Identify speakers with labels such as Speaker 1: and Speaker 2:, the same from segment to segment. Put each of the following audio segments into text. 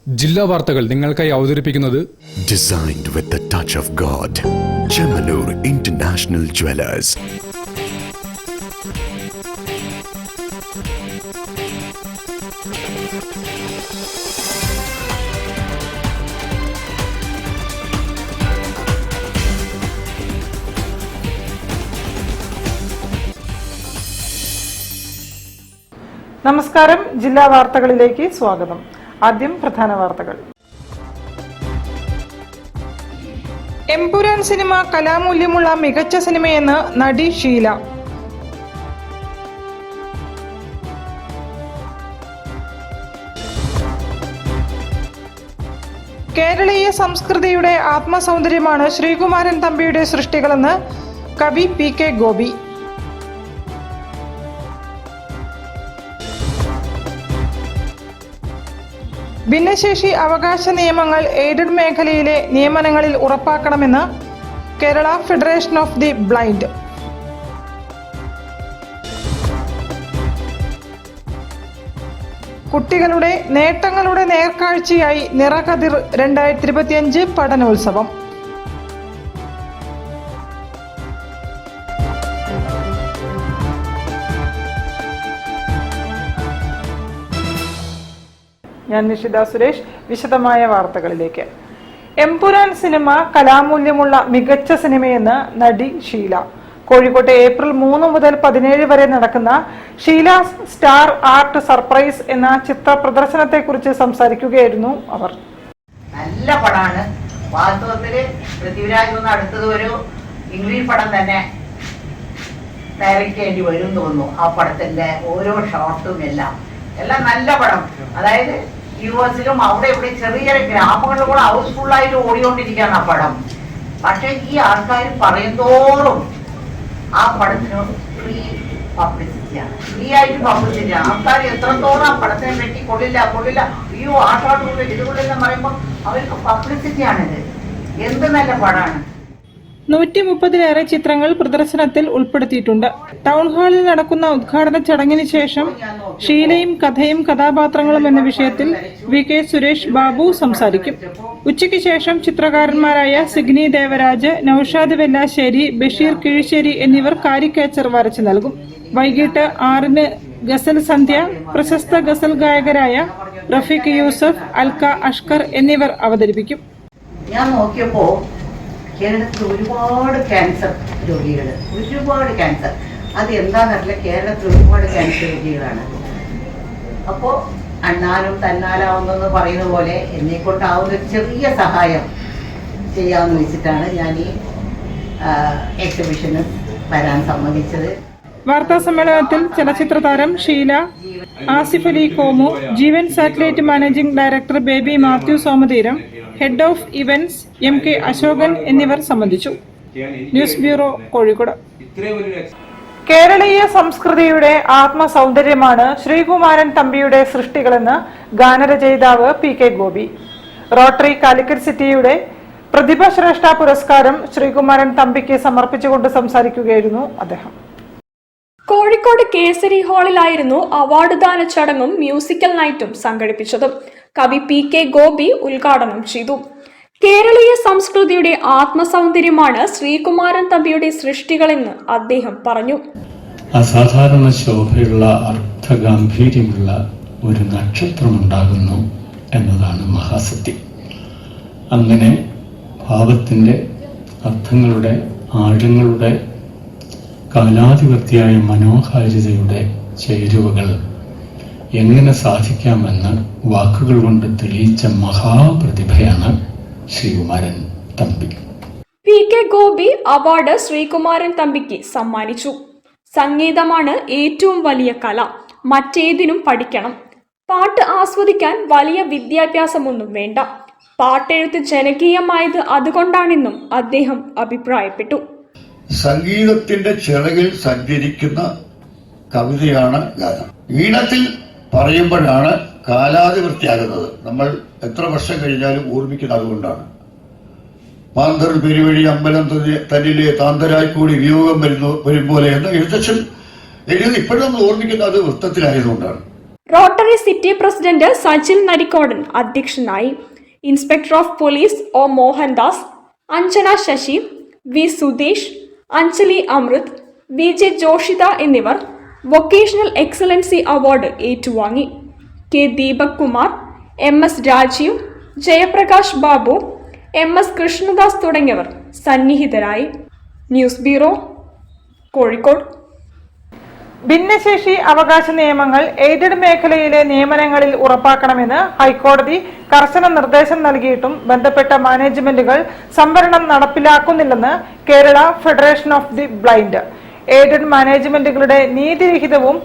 Speaker 1: ജില്ലാ വാർത്തകൾ നിങ്ങൾക്കായി അവതരിപ്പിക്കുന്നത്
Speaker 2: Designed with the touch of God. Chemanur International Jewelers.
Speaker 3: നമസ്കാരം. ജില്ലാ വാർത്തകളിലേക്ക് സ്വാഗതം. ആദ്യം പ്രധാന വാർത്തകൾ. എമ്പുരാൻ സിനിമ കലാമൂല്യമുള്ള മികച്ച സിനിമയെന്ന് നടി ഷീല. കേരളീയ സംസ്കൃതിയുടെ ആത്മസൗന്ദര്യമാണ് ശ്രീകുമാരൻ തമ്പിയുടെ സൃഷ്ടികളെന്ന് കവി PK ഗോപി. ഭിന്നശേഷി അവകാശ നിയമങ്ങൾ എയ്ഡഡ് മേഖലയിലെ നിയമനങ്ങളിൽ ഉറപ്പാക്കണമെന്ന് Kerala federation of the blind. കുട്ടികളുടെ നേട്ടങ്ങളുടെ നേർക്കാഴ്ചയായി നിറകതിർ 2025 പഠനോത്സവം. ഞാൻ നിഷിത സുരേഷ്. വിശദമായ വാർത്തകളിലേക്ക്. എമ്പുരാൻ സിനിമ കലാമൂല്യമുള്ള മികച്ച സിനിമയെന്ന് നടി ഷീല. കോഴിക്കോട്ടെ ഏപ്രിൽ 3 മുതൽ 17 വരെ നടക്കുന്ന ഷീലാസ് സ്റ്റാർ ആർട്ട് സർപ്രൈസ് എന്ന ചിത്ര പ്രദർശനത്തെ കുറിച്ച് സംസാരിക്കുകയായിരുന്നു അവർ.
Speaker 4: നല്ല പടമാണ്. വാസ്തവത്തില് പൃഥ്വിരാജ് ഒന്ന് അടുത്തത് ഒരു ഇംഗ്ലീഷ് പടം തന്നെ ഡയറക്റ്റ് ചെയ്യേണ്ടി വരും തോന്നുന്നു. ആ പടത്തിന്റെ ഓരോ ഷോട്ടും എല്ലാം നല്ല പടം. അതായത് യുഎസിലും അവിടെ ഇവിടെ ചെറിയ ചെറിയ ഗ്രാമങ്ങളിലും കൂടെ ഹൗസ്ഫുള്ളായിട്ട് ഓടിക്കൊണ്ടിരിക്കുകയാണ് ആ പടം. പക്ഷെ ഈ ആൾക്കാർ പറയുന്തോറും ആ പടത്തിന് ഫ്രീ പബ്ലിസിറ്റിയാണ്, ഫ്രീ ആയിട്ട് പബ്ലിസിറ്റിയാണ്. ആൾക്കാർ എത്രത്തോളം ആ പടത്തിനെ പറ്റി കൊള്ളില്ല അയ്യോ ആ ഷോട്ട് കൊള്ളില്ല ഇത് കൊള്ളില്ല പറയുമ്പോൾ അവർക്ക് പബ്ലിസിറ്റിയാണിത്. എന്ത് നല്ല പടമാണ്.
Speaker 3: 130-ലേറെ ചിത്രങ്ങൾ പ്രദർശനത്തിൽ ഉൾപ്പെടുത്തിയിട്ടുണ്ട്. ടൗൺ ഹാളിൽ നടക്കുന്ന ഉദ്ഘാടന ചടങ്ങിന് ശേഷം ഷീലയും കഥയും കഥാപാത്രങ്ങളും എന്ന വിഷയത്തിൽ VK സുരേഷ് ബാബു സംസാരിക്കും. ഉച്ചയ്ക്ക് ശേഷം ചിത്രകാരന്മാരായ സിഗ്നി ദേവരാജ്, നൌഷാദ് വെല്ലാശ്ശേരി, ബഷീർ കിഴിശ്ശേരി എന്നിവർ കാരിക്കേച്ചർ വരച്ചു നൽകും. വൈകിട്ട് 6-ന് ഗസൽ സന്ധ്യ പ്രശസ്ത ഗസൽ ഗായകരായ റഫീഖ് യൂസഫ്, അൽക്ക അഷ്കർ എന്നിവർ അവതരിപ്പിക്കും.
Speaker 4: ഞാൻ നോക്കിയപ്പോ കേരളത്തിൽ ഒരുപാട് ക്യാൻസർ രോഗികൾ, അത് എന്താണെന്നറിയില്ല, കേരളത്തിൽ ഒരുപാട് ക്യാൻസർ രോഗികളാണ്. അപ്പോൾ അണ്ണാലും തന്നാലാവുന്നെന്ന് പറയുന്ന പോലെ എന്നെക്കൊണ്ടാവുന്ന ഒരു ചെറിയ സഹായം ചെയ്യാമെന്ന് വെച്ചിട്ടാണ് ഞാൻ ഈ എക്സിബിഷന് വരാൻ സമ്മതിച്ചത്.
Speaker 3: വാർത്താ സമ്മേളനത്തിൽ ചലച്ചിത്ര താരം Sheela, Asif Ali Komu, Jeevan satellite managing director Baby Mathew Somatheeram, head of events MK Ashokan എന്നിവർ സംബന്ധിച്ചു. News bureau, Kozhikode. കേരളീയ സംസ്കൃതിയുടെ ആത്മസൗന്ദര്യമാണ് ശ്രീകുമാരൻ തമ്പിയുടെ സൃഷ്ടികളെന്ന് ഗാനരചയിതാവ് PK ഗോപി. റോട്ടറി കാലിക്കറ്റ് സിറ്റിയുടെ പ്രതിഭാശ്രേഷ്ഠ പുരസ്കാരം ശ്രീകുമാരൻ തമ്പിക്ക് സമർപ്പിച്ചുകൊണ്ട് സംസാരിക്കുകയായിരുന്നു അദ്ദേഹം.
Speaker 5: കോഴിക്കോട് കേസരി ഹാളിലായിരുന്നു അവാർഡ് ദാന ചടങ്ങും മ്യൂസിക്കൽ നൈറ്റും സംഘടിപ്പിച്ചത്. കവി PK ഗോപി ഉദ്ഘാടനം ചെയ്തു. കേരളീയ സംസ്കൃതിയുടെ ആത്മസൗന്ദര്യമാണ് ശ്രീകുമാരൻ തമ്പിയുടെ സൃഷ്ടികളെന്ന് അദ്ദേഹം പറഞ്ഞു.
Speaker 6: അസാധാരണ ശോഭയുള്ള അർത്ഥഗാംഭീര്യമുള്ള ഒരു നക്ഷത്രമുണ്ടാകുന്നു എന്നതാണ് മഹാസത്യം. അങ്ങനെ ഭാവത്തിന്റെ അർത്ഥങ്ങളുടെ ആഴങ്ങളുടെ കാലാധിപത്യായ മനോഹാരിതയുടെ ചേരുവകൾ എങ്ങനെ സാധിക്കാമെന്ന് വാക്കുകൾ കൊണ്ട് തെളിയിച്ച മഹാപ്രതിഭയാണ് ശ്രീകുമാരൻ തമ്പി.
Speaker 5: PK ഗോപി അവാർഡ് ശ്രീകുമാരൻ തമ്പിക്ക് സമ്മാനിച്ചു. സംഗീതമാണ് ഏറ്റവും വലിയ കല, മറ്റേതിനും പഠിക്കണം. പാട്ട് ആസ്വദിക്കാൻ വലിയ വിദ്യാഭ്യാസമൊന്നും വേണ്ട. പാട്ടെഴുത്ത് ജനകീയമായത് അതുകൊണ്ടാണെന്നും അദ്ദേഹം അഭിപ്രായപ്പെട്ടു.
Speaker 7: സംഗീതത്തിന്റെ ചിറകിൽ സഞ്ചരിക്കുന്ന കവിതയാണ് ഗാനം. ഈണത്തിൽ പറയുമ്പോഴാണ് കാലാതിവൃത്തിയാകുന്നത്. നമ്മൾ എത്ര വർഷം കഴിഞ്ഞാലും ഓർമ്മിക്കുന്നത് അതുകൊണ്ടാണ്. മാന്തർ പെരുവഴി അമ്പലം തന്നിലെ താന്തരായി കൂടി വിയോഗം വരും പോലെ എന്ന് എഴുത്തച്ഛൻ എഴുതി ഇപ്പോഴും നമ്മൾ ഓർമ്മിക്കുന്നത് അത് വൃത്തത്തിലായതുകൊണ്ടാണ്.
Speaker 5: Rotary city president Sajil Narikkodan അധ്യക്ഷനായി. Inspector of police O Mohandas, Anjana Sasi, V Sudheesh, Anjali Amrith, V J Joshitha എന്നിവർ വൊക്കേഷണൽ എക്സലൻസി അവാർഡ് ഏറ്റുവാങ്ങി. K Deepak Kumar, M S Rajeev, Jayaprakash Babu, M S Krishnadas തുടങ്ങിയവർ സന്നിഹിതരായി. News bureau, Kozhikode.
Speaker 3: ഭിന്നശേഷി അവകാശ നിയമങ്ങൾ എയ്ഡഡ് മേഖലയിലെ നിയമനങ്ങളിൽ ഉറപ്പാക്കണമെന്ന് ഹൈക്കോടതി കർശന നിർദ്ദേശം നൽകിയിട്ടും ബന്ധപ്പെട്ട മാനേജ്മെന്റുകൾ സംവരണം നടപ്പിലാക്കുന്നില്ലെന്ന് Kerala federation of the blind. Aided മാനേജ്മെന്റുകളുടെ നീതിരഹിതവും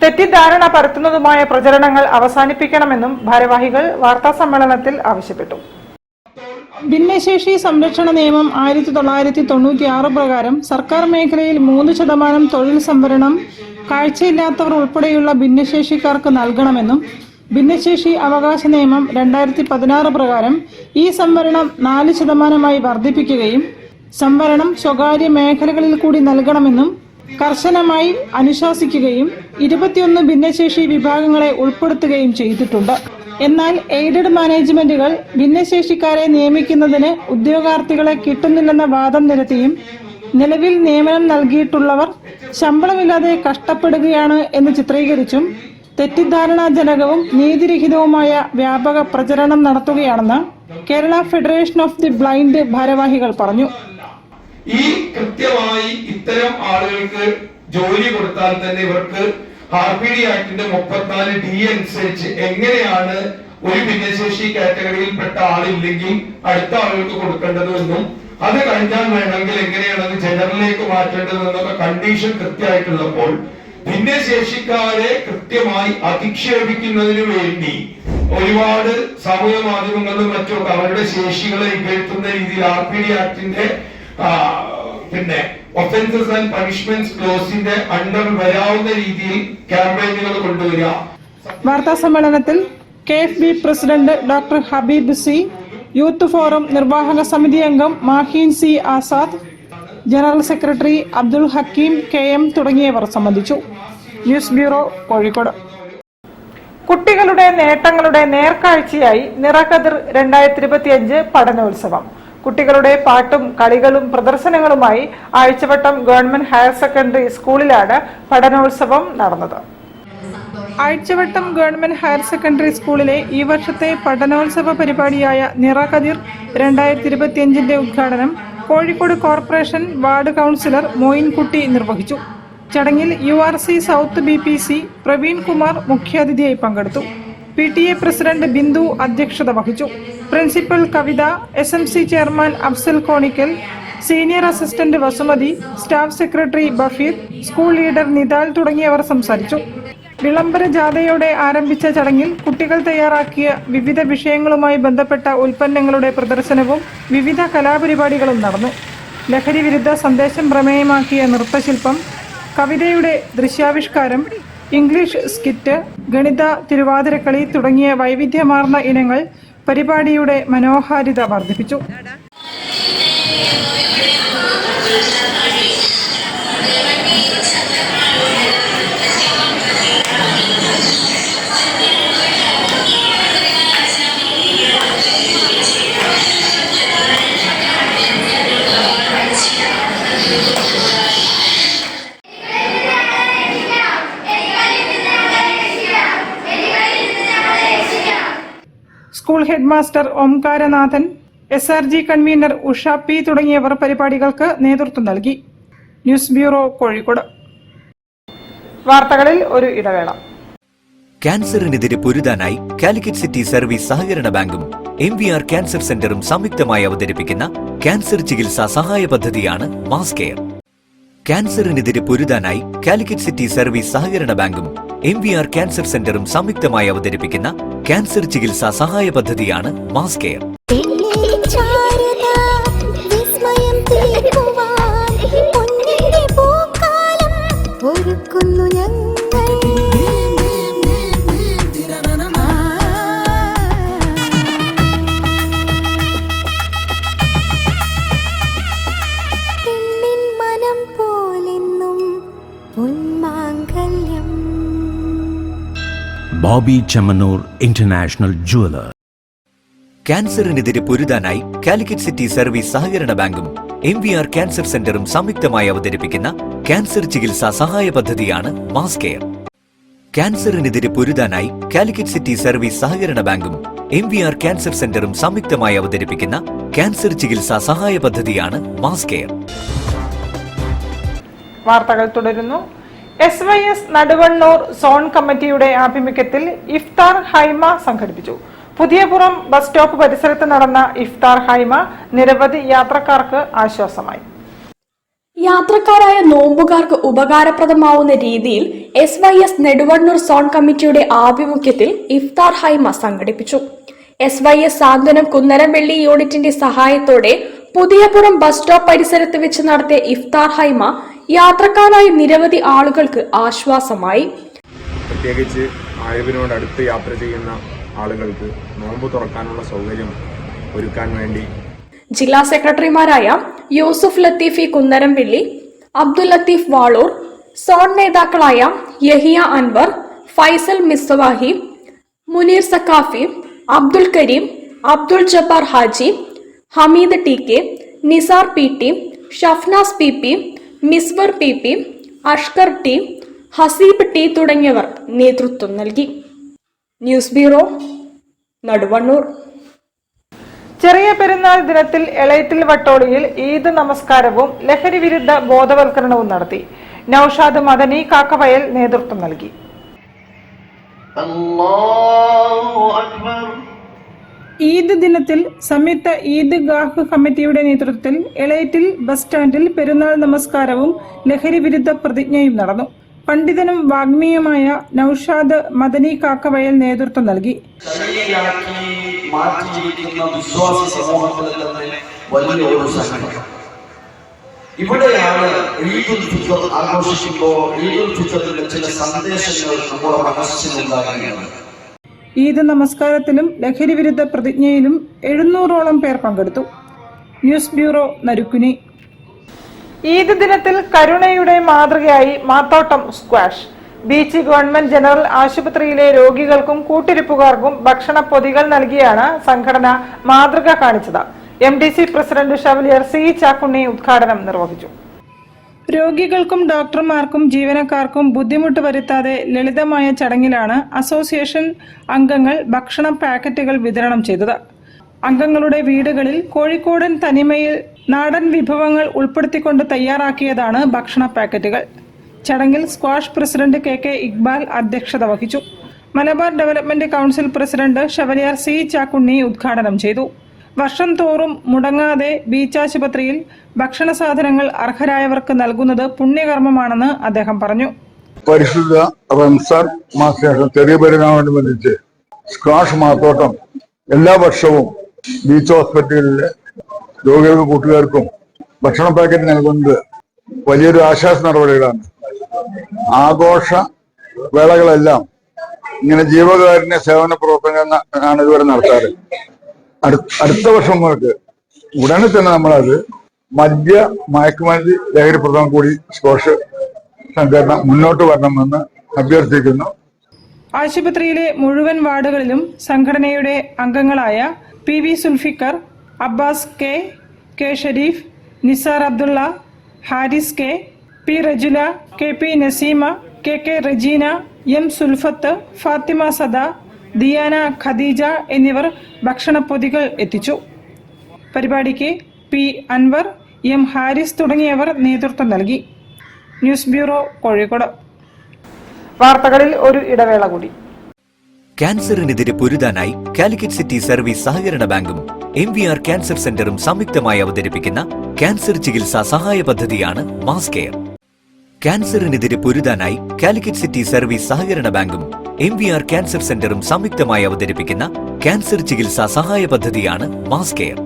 Speaker 3: തെറ്റിദ്ധാരണ പരത്തുന്നതുമായ പ്രചരണങ്ങൾ അവസാനിപ്പിക്കണമെന്നും ഭാരവാഹികൾ വാർത്താസമ്മേളനത്തിൽ ആവശ്യപ്പെട്ടു. ഭിന്നശേഷി സംരക്ഷണ നിയമം 1996 പ്രകാരം സർക്കാർ മേഖലയിൽ 3% തൊഴിൽ സംവരണം കാഴ്ചയില്ലാത്തവർ ഉൾപ്പെടെയുള്ള ഭിന്നശേഷിക്കാർക്ക് നൽകണമെന്നും ഭിന്നശേഷി അവകാശ നിയമം 2016 പ്രകാരം ഈ സംവരണം 4% വർദ്ധിപ്പിക്കുകയും സംവരണം സ്വകാര്യ മേഖലകളിൽ കൂടി നൽകണമെന്നും കർശനമായി അനുശാസിക്കുകയും 21 ഭിന്നശേഷി വിഭാഗങ്ങളെ ഉൾപ്പെടുത്തുകയും ചെയ്തിട്ടുണ്ട്. എന്നാൽ എയ്ഡഡ് മാനേജ്മെന്റുകൾ ഭിന്നശേഷിക്കാരെ നിയമിക്കുന്നതിന് ഉദ്യോഗാർത്ഥികളെ കിട്ടുന്നില്ലെന്ന വാദം നിരത്തിയും നിലവിൽ നിയമനം നൽകിയിട്ടുള്ളവർ ശമ്പളമില്ലാതെ കഷ്ടപ്പെടുകയാണ് എന്ന് ചിത്രീകരിച്ചും തെറ്റിദ്ധാരണാജനകവും നീതിരഹിതവുമായ വ്യാപക പ്രചരണം നടത്തുകയാണെന്ന് Kerala federation of the blind ഭാരവാഹികൾ പറഞ്ഞു.
Speaker 8: ഈ കൃത്യമായി ഇത്തരം ആളുകൾക്ക് ജോലി കൊടുത്താൽ തന്നെ ഇവർക്ക് RPD ആക്ടിന്റെ 34D അനുസരിച്ച് എങ്ങനെയാണ് ഒരു ഭിന്നശേഷി കാറ്റഗറിയിൽപ്പെട്ട ആളില്ലെങ്കിൽ അടുത്ത ആളുകൾക്ക് കൊടുക്കേണ്ടതെന്നും അത് കഴിഞ്ഞാൽ വേണമെങ്കിൽ എങ്ങനെയാണ് ജനറലിലേക്ക് മാറ്റേണ്ടതെന്നൊക്കെ കണ്ടീഷൻ കൃത്യമായിട്ടുള്ളപ്പോൾ ഭിന്നശേഷിക്കാരെ കൃത്യമായി അധിക്ഷേപിക്കുന്നതിന് വേണ്ടി ഒരുപാട് സാമൂഹ്യ മാധ്യമങ്ങളിലും മറ്റൊക്കെ അവരുടെ ശേഷികളെ ഇകഴ്ത്തുന്ന രീതിയിൽ RPD ആക്ടിന്റെ പിന്നെ ഒഫൻസസ് ആൻഡ് പണിഷ്മെന്റ്സ് ക്ലോസിന്റെ അണ്ടർ വരാവുന്ന രീതിയിൽ ക്യാമ്പയിനുകൾ കൊണ്ടുവരിക.
Speaker 3: വാർത്താ സമ്മേളനത്തിൽ KFB president doctor Habeeb C, youth forum നിർവാഹക സമിതി അംഗം Maheen C Azad, general secretary Abdul Hakeem KM തുടങ്ങിയവർ സംബന്ധിച്ചു. News bureau, Kozhikode. കുട്ടികളുടെ നേട്ടങ്ങളുടെ നേർക്കാഴ്ചയായി നിറകതിർ 2025 പഠനോത്സവം. കുട്ടികളുടെ പാട്ടും കളികളും പ്രദർശനങ്ങളുമായി ആഴ്ചവട്ടം ഗവൺമെന്റ് ഹയർ സെക്കൻഡറി സ്കൂളിലാണ് പഠനോത്സവം നടന്നത്. ആഴ്ചവട്ടം ഗവൺമെന്റ് ഹയർ സെക്കൻഡറി സ്കൂളിലെ ഈ വർഷത്തെ പഠനോത്സവ പരിപാടിയായ നിറകതിർ 2025 ഉദ്ഘാടനം Kozhikode corporation ward councillor Moyinkutty നിർവഹിച്ചു. ചടങ്ങിൽ URC south BPC Praveen Kumar മുഖ്യാതിഥിയായി പങ്കെടുത്തു. PTA പ്രസിഡന്റ് ബിന്ദു അധ്യക്ഷത വഹിച്ചു. Principal Kavitha, SMC chairman Afsal Konikkal, senior assistant Vasumathi, staff secretary Bafeer, school leader Nidal തുടങ്ങിയവർ സംസാരിച്ചു. വിളംബര ജാഥയോടെ ആരംഭിച്ച ചടങ്ങിൽ കുട്ടികൾ തയ്യാറാക്കിയ വിവിധ വിഷയങ്ങളുമായി ബന്ധപ്പെട്ട ഉൽപ്പന്നങ്ങളുടെ പ്രദർശനവും വിവിധ കലാപരിപാടികളും നടന്നു. ലഹരി വിരുദ്ധ സന്ദേശം പ്രമേയമാക്കിയ നൃത്തശില്പം, കവിതയുടെ ദൃശ്യാവിഷ്കാരം, ഇംഗ്ലീഷ് സ്കിറ്റ്, ഗണിത, തിരുവാതിരക്കളി തുടങ്ങിയ വൈവിധ്യമാർന്ന ഇനങ്ങൾ പരിപാടിയുടെ മനോഹാരിത വർദ്ധിപ്പിച്ചു. School head master Omkaranathan, SRG convener Usha P തുടങ്ങിയവർ പരിപാടികൾക്ക് നേതൃത്വം നൽകി. News bureau, Kozhikode. വാർത്തകളിൽ ഒരു ഇടവേള.
Speaker 9: ക്യാൻസറിനെതിരെ പൊരുതാനായി കാലിക്കറ്റ് സിറ്റി സർവീസ് സഹകരണ ബാങ്കും MVR ക്യാൻസർ സെന്ററും സംയുക്തമായി അവതരിപ്പിക്കുന്ന ക്യാൻസർ ചികിത്സാ സഹായ പദ്ധതിയാണ് മാസ് കെയർ. ക്യാൻസറിനെതിരെ പൊരുതാനായി കാലിക്കറ്റ് സിറ്റി സർവീസ് സഹകരണ ബാങ്കും MVR ക്യാൻസർ സെന്ററും സംയുക്തമായി അവതരിപ്പിക്കുന്ന ക്യാൻസർ ചികിത്സാ സഹായ പദ്ധതിയാണ് mass care.
Speaker 2: Bobby Chamanur International Jeweler.
Speaker 9: ക്യാൻസറിനെതിരെ പൊരുതാനായി കാലിക്കറ്റ് സിറ്റി സർവീസ് സഹകരണ ബാങ്കും MVR ക്യാൻസർ സെന്ററും സംയുക്തമായി അവതരിപ്പിക്കുന്ന ക്യാൻസർ ചികിത്സാ സഹായ പദ്ധതിയാണ് മാസ് കെയർ. ക്യാൻസറിനെതിരെ പൊരുതാനായി കാലിക്കറ്റ് സിറ്റി സർവീസ് സഹകരണ ബാങ്കും MVR ക്യാൻസർ സെന്ററും സംയുക്തമായി അവതരിപ്പിക്കുന്ന ക്യാൻസർ ചികിത്സാ സഹായ പദ്ധതിയാണ് മാസ് കെയർ.
Speaker 3: വാർത്തകൾ തുടരുന്നു. SYS നടുവണ്ണൂർ സോൺ കമ്മിറ്റിയുടെ ആഭിമുഖ്യത്തിൽ ഇഫ്താർ ഹൈമ സംഘടിപ്പിച്ചു. പുതിയപുറം ബസ് സ്റ്റോപ്പ് പരിസരത്ത് നടന്ന ഇഫ്താർ ഹൈമ നിരവധി യാത്രക്കാർക്ക് ആശ്വാസമായി.
Speaker 5: യാത്രക്കാരായ നോമ്പുകാർക്ക് ഉപകാരപ്രദമാവുന്ന രീതിയിൽ SYS നെടുവണ്ണൂർ സോൺ കമ്മിറ്റിയുടെ ആഭിമുഖ്യത്തിൽ ഇഫ്താർ ഹൈമ സംഘടിപ്പിച്ചു. SYS സാന്ത്വനം കുന്നരംവെള്ളി യൂണിറ്റിന്റെ സഹായത്തോടെ പുതിയപുറം ബസ് സ്റ്റോപ്പ് പരിസരത്ത് വെച്ച് നടത്തിയ ഇഫ്താർ ഹൈമ യാത്രക്കാരായ നിരവധി ആളുകൾക്ക് ആശ്വാസമായി.
Speaker 10: പ്രത്യേകിച്ച് ആയതിനോടടുത്ത് യാത്ര ചെയ്യുന്ന ആളുകൾക്ക് നോമ്പ് തുറക്കാനുള്ള സൗകര്യം ഒരുക്കാൻ വേണ്ടി
Speaker 5: ജില്ലാ സെക്രട്ടറിമാരായ യൂസുഫ് ലത്തീഫി കുന്നരംവെള്ളി, അബ്ദുൽ ലത്തീഫ് വാളൂർ, സോൺ നേതാക്കളായ Yahya Anwar, Faisal മിസ്വാഹി, Muneer Saqafi, Abdul Kareem, Abdul Jabbar Haji, Hameed TK, Nisar PT, Shafnas PP, മിസ്വർ PP, Ashkar T, Haseeb T തുടങ്ങിയവർ നേതൃത്വം നൽകി. News bureau, Naduvannur.
Speaker 3: ചെറിയ പെരുന്നാൾ ദിനത്തിൽ എളയത്തിൽ വട്ടോളിയിൽ ഈദ് നമസ്കാരവും ലഹരി വിരുദ്ധ ബോധവൽക്കരണവും നടത്തി. നൌഷാദ് മദനി കാക്കവയൽ നേതൃത്വം നൽകി. ഈദ് ദിനത്തിൽ സംയുക്ത ഈദ് ഗാഹ് കമ്മിറ്റിയുടെ നേതൃത്വത്തിൽ എളയറ്റിൽ ബസ് സ്റ്റാൻഡിൽ പെരുന്നാൾ നമസ്കാരവും ലഹരി വിരുദ്ധ പ്രതിജ്ഞയും നടന്നു. പണ്ഡിതനും വാഗ്മിയുമായ നൌഷാദ് മദനി കാക്കവയൽ നേതൃത്വം നൽകി.
Speaker 11: ഇവിടെയാണ് ഈദുൽ ഫിത്ർ ആഘോഷിക്കുമ്പോൾ ഈദുൽ ഫിത്റിന്റെ ചില സന്ദേശങ്ങൾ നമ്മുടെ മനസ്സിലുണ്ടാകുകയാണ്.
Speaker 3: ഈദ് നമസ്കാരത്തിലും ലഹരി വിരുദ്ധ പ്രതിജ്ഞയിലും 700ഓളം പേർ പങ്കെടുത്തു. News bureau, Narikkuni. ഈദ് ദിനത്തിൽ കരുണയുടെ മാതൃകയായി Mathottam squash. Beach government general ആശുപത്രിയിലെ രോഗികൾക്കും കൂട്ടിരിപ്പുകാർക്കും ഭക്ഷണ പൊതികൾ നൽകിയാണ് സംഘടന മാതൃക കാണിച്ചത്. MDC president chevalier C Chakkunni ഉദ്ഘാടനം നിർവഹിച്ചു. രോഗികൾക്കും ഡോക്ടർമാർക്കും ജീവനക്കാർക്കും ബുദ്ധിമുട്ട് വരുത്താതെ ലളിതമായ ചടങ്ങിലാണ് അസോസിയേഷൻ അംഗങ്ങൾ ഭക്ഷണ പാക്കറ്റുകൾ വിതരണം ചെയ്തത്. അംഗങ്ങളുടെ വീടുകളിൽ കോഴിക്കോടൻ തനിമയിൽ നാടൻ വിഭവങ്ങൾ ഉൾപ്പെടുത്തിക്കൊണ്ട് തയ്യാറാക്കിയതാണ് ഭക്ഷണ പാക്കറ്റുകൾ. ചടങ്ങിൽ സ്ക്വാഷ് പ്രസിഡന്റ് KK ഇക്ബാൽ അധ്യക്ഷത വഹിച്ചു. Malabar development council president chevalier C Chakkunni ഉദ്ഘാടനം ചെയ്തു. വർഷം തോറും മുടങ്ങാതെ ബീച്ച് ആശുപത്രിയിൽ ഭക്ഷണ സാധനങ്ങൾ അർഹരായവർക്ക് നൽകുന്നത് പുണ്യകർമ്മമാണെന്ന് അദ്ദേഹം പറഞ്ഞു.
Speaker 12: പരിശുദ്ധ റംസാൻ മാസശേഷം ചെറിയ പെരുന്നാളിനോടനുബന്ധിച്ച് സ്ക്വാഷ് മാത്തോട്ടം എല്ലാ വർഷവും ബീച്ച് ഹോസ്പിറ്റലിലെ രോഗികൾക്കും കൂട്ടുകാർക്കും ഭക്ഷണ പാക്കറ്റ് നൽകുന്നത് വലിയൊരു ആശ്വാസ നടപടികളാണ്. ആഘോഷ വേളകളെല്ലാം ഇങ്ങനെ ജീവകാരുണ്യ സേവന പ്രവർത്തനങ്ങളാണ് ഇതുവരെ നടത്താറ്. അടുത്ത വർഷം മുതൽ ഉടനെ തന്നെ നമ്മളത് മയക്കുമരുന്ന് ലഹരി പ്രവർത്തനം കൂടി സ്ക്വാഷ് സംഘടന മുന്നോട്ട് വരണമെന്ന് അഭ്യർത്ഥിക്കുന്നു.
Speaker 3: ആശുപത്രിയിലെ മുഴുവൻ വാർഡുകളിലും സംഘടനയുടെ അംഗങ്ങളായ PV Sulfikar, Abbas K Shareef, Nisar Abdulla, Haris K, P Rajula, KP Naseema, KK Rejina, M Sulfath, Fathima Sada, Diyana Khadeeja എന്നിവർ ഭക്ഷണ പൊതികൾ എത്തിച്ചു. പരിപാടിക്ക് P അൻവർ, M ഹാരിസ് തുടങ്ങിയവർ നേതൃത്വം നൽകി. News bureau, Kozhikode. വാർത്തകളിൽ ഒരു ഇടവേള കൂടി.
Speaker 9: ക്യാൻസറിനെതിരെ പൊരുതാനായി കാലിക്കറ്റ് സിറ്റി സർവീസ് സഹകരണ ബാങ്കും MVR ക്യാൻസർ സെന്ററും സംയുക്തമായി അവതരിപ്പിക്കുന്ന ക്യാൻസർ ചികിത്സാ സഹായ പദ്ധതിയാണ് മാസ് കെയർ. ക്യാൻസറിനെതിരെ പൊരുതാനായി കാലിക്കറ്റ് സിറ്റി സർവീസ് സഹകരണ ബാങ്കും MVR ക്യാൻസർ സെന്ററും സംയുക്തമായി അവതരിപ്പിക്കുന്ന ക്യാൻസർ ചികിത്സാ സഹായ പദ്ധതിയാണ് mass care.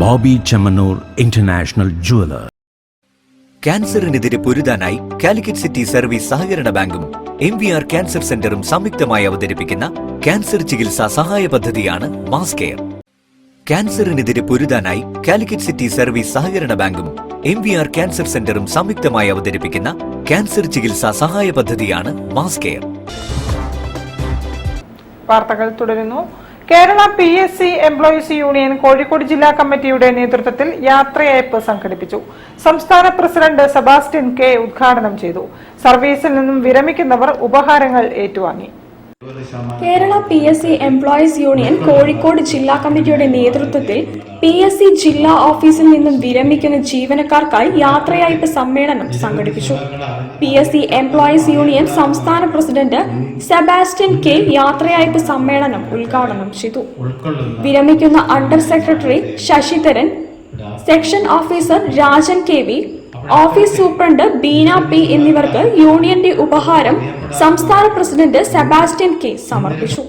Speaker 2: Bobby Chemanur International Jeweler.
Speaker 9: ക്യാൻസറിനെതിരെ പൊരുതാനായി കാലിക്കറ്റ് സിറ്റി സർവീസ് സഹകരണ ബാങ്കും MVR ക്യാൻസർ സെന്ററും സംയുക്തമായി അവതരിപ്പിക്കുന്ന ക്യാൻസർ ചികിത്സാ സഹായ പദ്ധതിയാണ് മാസ് കെയർ. ക്യാൻസറിനെതിരെ പൊരുതാനായി കാലിക്കറ്റ് സിറ്റി സർവീസ് സഹകരണ ബാങ്കും MVR ക്യാൻസർ സെന്ററും സംയുക്തമായി അവതരിപ്പിക്കുന്ന ക്യാൻസർ ചികിത്സാ സഹായ പദ്ധതിയാണ് മാസ് കെയർ.
Speaker 3: വാർത്തകൾ തുടരുന്നു. Kerala PSC employees union Kozhikode ജില്ലാ കമ്മിറ്റിയുടെ നേതൃത്വത്തിൽ യാത്രയയപ്പ് സംഘടിപ്പിച്ചു. സംസ്ഥാന പ്രസിഡന്റ് സെബാസ്റ്റ്യൻ K ഉദ്ഘാടനം ചെയ്തു. സർവീസിൽ നിന്നും വിരമിക്കുന്നവർ ഉപഹാരങ്ങൾ ഏറ്റുവാങ്ങി.
Speaker 5: Kerala PSC employees union Kozhikode ജില്ലാ കമ്മിറ്റിയുടെ നേതൃത്വത്തിൽ PSC ജില്ലാ ഓഫീസിൽ നിന്നും വിരമിക്കുന്ന ജീവനക്കാർക്കായി യാത്രയയപ്പ് സമ്മേളനം സംഘടിപ്പിച്ചു. PSC എംപ്ലോയീസ് യൂണിയൻ സംസ്ഥാന പ്രസിഡന്റ് സെബാസ്റ്റ്യൻ K യാത്രയയപ്പ് സമ്മേളനം ഉദ്ഘാടനം ചെയ്തു. വിരമിക്കുന്ന under secretary Sasidharan, section officer Rajan KV, office superintendent Beena P എന്നിവർക്ക് യൂണിയന്റെ ഉപഹാരം സംസ്ഥാന പ്രസിഡന്റ് സെബാസ്റ്റ്യൻ K സമർപ്പിച്ചു.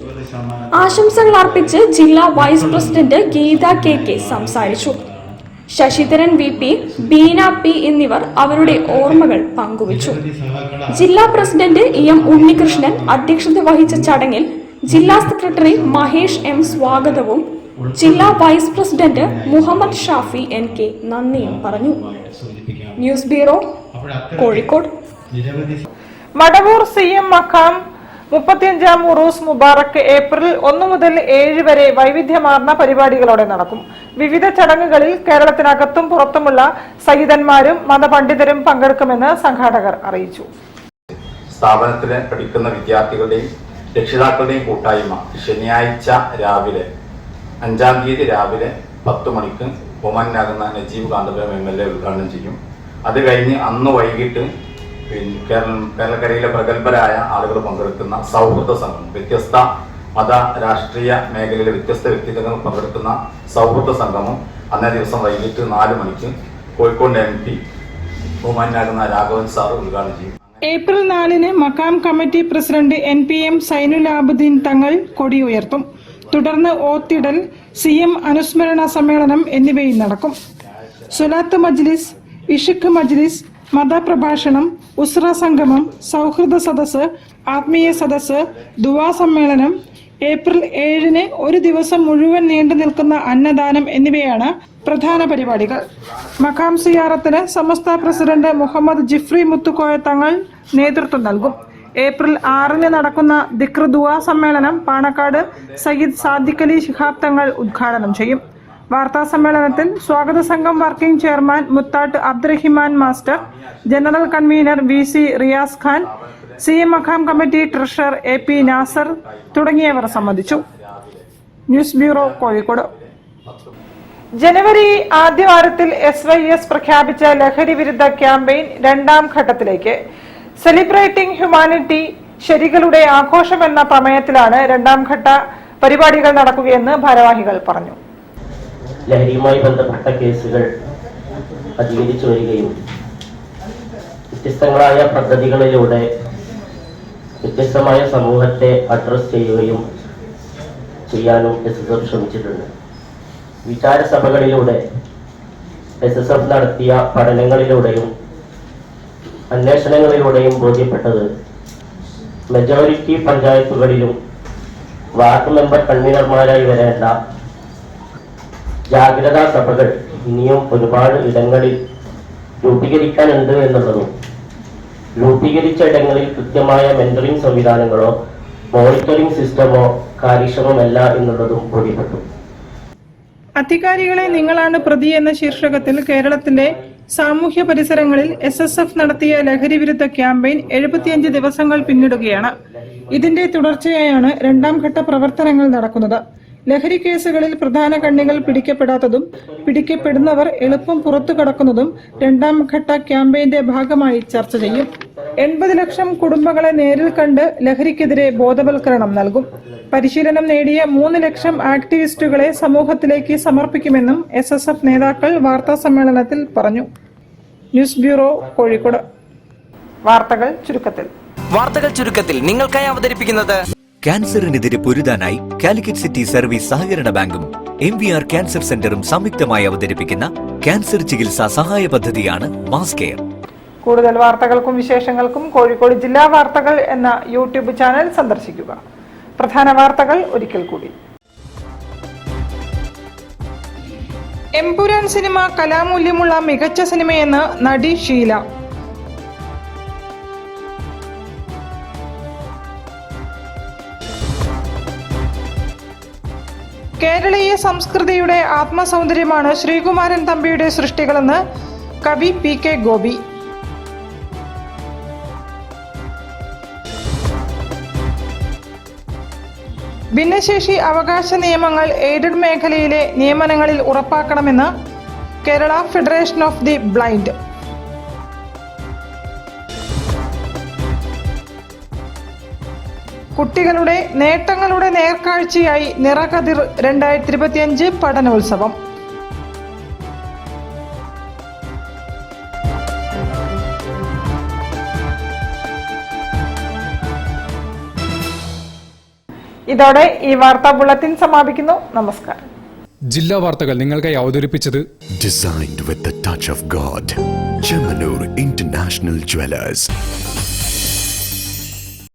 Speaker 5: ആശംസകൾ അർപ്പിച്ച് ജില്ലാ വൈസ് പ്രസിഡന്റ് ഗീത KK സംസാരിച്ചു. ശശിധരൻ VP, ബീന P എന്നിവർ അവരുടെ ഓർമ്മകൾ പങ്കുവച്ചു. ജില്ലാ പ്രസിഡന്റ് EM ഉണ്ണികൃഷ്ണൻ അധ്യക്ഷത വഹിച്ച ചടങ്ങിൽ ജില്ലാ സെക്രട്ടറി മഹേഷ് M സ്വാഗതവും ജില്ലാ vice president Muhammad Shafi NK നന്ദിയും പറഞ്ഞു. News bureau, Kozhikode.
Speaker 3: Madavoor CM മഖാം 35-ാം ഉറൂസ് മുബാറക്ക് ഏപ്രിൽ 1 മുതൽ 7 വരെ വൈവിധ്യമാർന്ന പരിപാടികളോടെ നടക്കും. വിവിധ ചടങ്ങുകളിൽ കേരളത്തിനകത്തും പുറത്തുമുള്ള സയ്യിദന്മാരും മതപണ്ഡിതരും പങ്കെടുക്കുമെന്ന് സംഘാടകർ അറിയിച്ചു.
Speaker 13: സ്ഥാപനത്തിലെ പഠിക്കുന്ന വിദ്യാർത്ഥികളുടെയും രക്ഷിതാക്കളുടെയും കൂട്ടായ്മ ശനിയാഴ്ച രാവിലെ 5-ാം തീയതി രാവിലെ 10 മണിക്ക് ഒമാനാകുന്ന നജീബ് കാന്തപുരം MLA ഉദ്ഘാടനം ചെയ്യും. അത് കഴിഞ്ഞ് അന്ന് വൈകിട്ട് കേരളക്കരയിലെ പ്രഗത്ഭരായ ആളുകൾ പങ്കെടുക്കുന്ന സൗഹൃദ സംഘം, വ്യത്യസ്ത മത രാഷ്ട്രീയ മേഖലയിലെ വ്യത്യസ്ത വ്യക്തിത്വങ്ങൾ പങ്കെടുക്കുന്ന സൗഹൃദ സംഗമം അന്നേ ദിവസം വൈകിട്ട് 4 മണിക്ക് കോഴിക്കോട് MP ബഹുമാനാകുന്ന രാഘവൻ സാർ ഉദ്ഘാടനം ചെയ്യും.
Speaker 3: ഏപ്രിൽ 4-ന് Makham committee president NPM Zainul Abideen Thangal കൊടി ഉയർത്തും. തുടർന്ന് ഓത്തിടൽ, CM അനുസ്മരണ സമ്മേളനം എന്നിവയും നടക്കും. സുലാത്ത് മജ്ലിസ്, ഇഷിഖ് മജ്ലിസ്, മതപ്രഭാഷണം, ഉസ്ര സംഗമം, സൗഹൃദ സദസ്സ്, ആത്മീയ സദസ്സ്, ദുവാ സമ്മേളനം, ഏപ്രിൽ 7-ന് ഒരു ദിവസം മുഴുവൻ നീണ്ടു നിൽക്കുന്ന അന്നദാനം എന്നിവയാണ് പ്രധാന പരിപാടികൾ. മഖാം സിയാറത്തിന് സമസ്ത പ്രസിഡന്റ് മുഹമ്മദ് ജിഫ്രി മുത്തുക്കോയ തങ്ങൾ നേതൃത്വം നൽകും. ഏപ്രിൽ 6-ന് നടക്കുന്ന ദിക്ർ ദുആ സമ്മേളനം പാണക്കാട് സയ്യിദ് സാദിഖ് അലി ശിഹാബ് തങ്ങൾ ഉദ്ഘാടനം ചെയ്യും. വാർത്താ സമ്മേളനത്തിൽ സ്വാഗത സംഘം working chairman Muthatt Abdurahiman master, general convener VC Riyas Khan, CM Makham committee treasurer AP Nasar തുടങ്ങിയവർ സംബന്ധിച്ചു. News bureau, Kozhikode. ജനുവരി ആദ്യവാരത്തിൽ SYS പ്രഖ്യാപിച്ച ലഹരി വിരുദ്ധ ക്യാമ്പയിൻ 2-ാം ഘട്ടത്തിലേക്ക്. സെലിബ്രേറ്റിംഗ് ഹ്യൂമാനിറ്റി, ശരികളുടെ ആഘോഷം എന്ന പ്രമേയത്തിലാണ് 2-ാം ഘട്ട പരിപാടികൾ നടക്കുകയെന്ന് ഭാരവാഹികൾ പറഞ്ഞു.
Speaker 14: ലഹരിയുമായി ബന്ധപ്പെട്ട കേസുകൾ അധികരിച്ചു വരികയും വ്യത്യസ്തങ്ങളായ പദ്ധതികളിലൂടെ വ്യത്യസ്തമായ സമൂഹത്തെ അഡ്രസ് ചെയ്യുകയും ചെയ്യാനും SSF ശ്രമിച്ചിട്ടുണ്ട്. വിചാരസഭകളിലൂടെ SSF നടത്തിയ പഠനങ്ങളിലൂടെയും അന്വേഷണങ്ങളിലൂടെയും ബോധ്യപ്പെട്ടത് മെജോറിറ്റി പഞ്ചായത്തുകളിലും വാർഡ് മെമ്പർ കൺവീനർമാരായി വരേണ്ട ജാഗ്രതാ സഭകൾ ഇനിയും ഒരുപാട് ഇടങ്ങളിൽ രൂപീകരിക്കാനുണ്ട് എന്നുള്ളതും രൂപീകരിച്ച ഇടങ്ങളിൽ കൃത്യമായ മെന്ററിംഗ് സംവിധാനങ്ങളോ മോണിറ്ററിംഗ് സിസ്റ്റമോ കാര്യക്ഷമമല്ല എന്നുള്ളതും ബോധ്യപ്പെട്ടു.
Speaker 3: അധികാരികളെ നിങ്ങളാണ് പ്രതി എന്ന ശീർഷകത്തിൽ കേരളത്തിലെ സാമൂഹ്യ പരിസരങ്ങളിൽ SSF നടത്തിയ ലഹരി വിരുദ്ധ ക്യാമ്പയിൻ 75 ദിവസങ്ങൾ പിന്നിടുകയാണ്. ഇതിന്റെ തുടർച്ചയായാണ് 2-ാം ഘട്ട പ്രവർത്തനങ്ങൾ നടക്കുന്നത്. ലഹരി കേസുകളിൽ പ്രധാന കണ്ണികൾ പിടിക്കപ്പെടാത്തതും പിടിക്കപ്പെടുന്നവർ എളുപ്പം പുറത്തു കടക്കുന്നതും 2-ാം ഘട്ട ക്യാമ്പയിന്റെ ഭാഗമായി ചർച്ച ചെയ്യും. 80 ലക്ഷം കുടുംബങ്ങളെ നേരിൽ കണ്ട് ലഹരിക്കെതിരെ ബോധവൽക്കരണം നൽകും. പരിശീലനം നേടിയ 3 ലക്ഷം ആക്ടിവിസ്റ്റുകളെ സമൂഹത്തിലേക്ക് സമർപ്പിക്കുമെന്നും SSF നേതാക്കൾ വാർത്താ സമ്മേളനത്തിൽ പറഞ്ഞു. News bureau, Kozhikode. വാർത്തകൾ ചുരുക്കത്തിൽ
Speaker 9: നിങ്ങൾക്കായി അവതരിപ്പിക്കുന്നത് ക്യാൻസറിനെതിരെ പൊരുതാനായി കാലിക്കറ്റ് സിറ്റി സർവീസ് സഹകരണ ബാങ്കും MVR ക്യാൻസർ സെന്ററും സംയുക്തമായി അവതരിപ്പിക്കുന്ന ക്യാൻസർ ചികിത്സാ സഹായ പദ്ധതിയാണ് മാസ് കെയർ.
Speaker 3: കൂടുതൽ വാർത്തകൾക്കും വിശേഷങ്ങൾക്കും കോഴിക്കോട് ജില്ലാ വാർത്തകൾ എന്ന യൂട്യൂബ് ചാനൽ സന്ദർശിക്കുക. പ്രധാന വാർത്തകൾ ഒരിക്കൽ കൂടി. എമ്പുരാൻ സിനിമ കലാമൂല്യമുള്ള മികച്ച സിനിമയെന്ന് നടി ഷീല. കേരളീയ സംസ്കൃതിയുടെ ആത്മസൗന്ദര്യമാണ് ശ്രീകുമാരൻ തമ്പിയുടെ സൃഷ്ടികളെന്ന് കവി PK ഗോപി. ഭിന്നശേഷി അവകാശ നിയമങ്ങൾ എയ്ഡഡ് മേഖലയിലെ നിയമനങ്ങളിൽ ഉറപ്പാക്കണമെന്ന് Kerala federation of the blind. കുട്ടികളുടെ നേട്ടങ്ങളുടെ നേർക്കാഴ്ചയായി നിറകതിർ 2025 പഠനോത്സവം. ഇതോടെ ഈ വാർത്താ ബുള്ളറ്റിൻ സമാപിക്കുന്നു. നമസ്കാരം.
Speaker 1: ജില്ലാ വാർത്തകൾ നിങ്ങൾക്കായി അവതരിപ്പിച്ചത്
Speaker 2: Designed with the touch of God. Chemanur International Jewelers.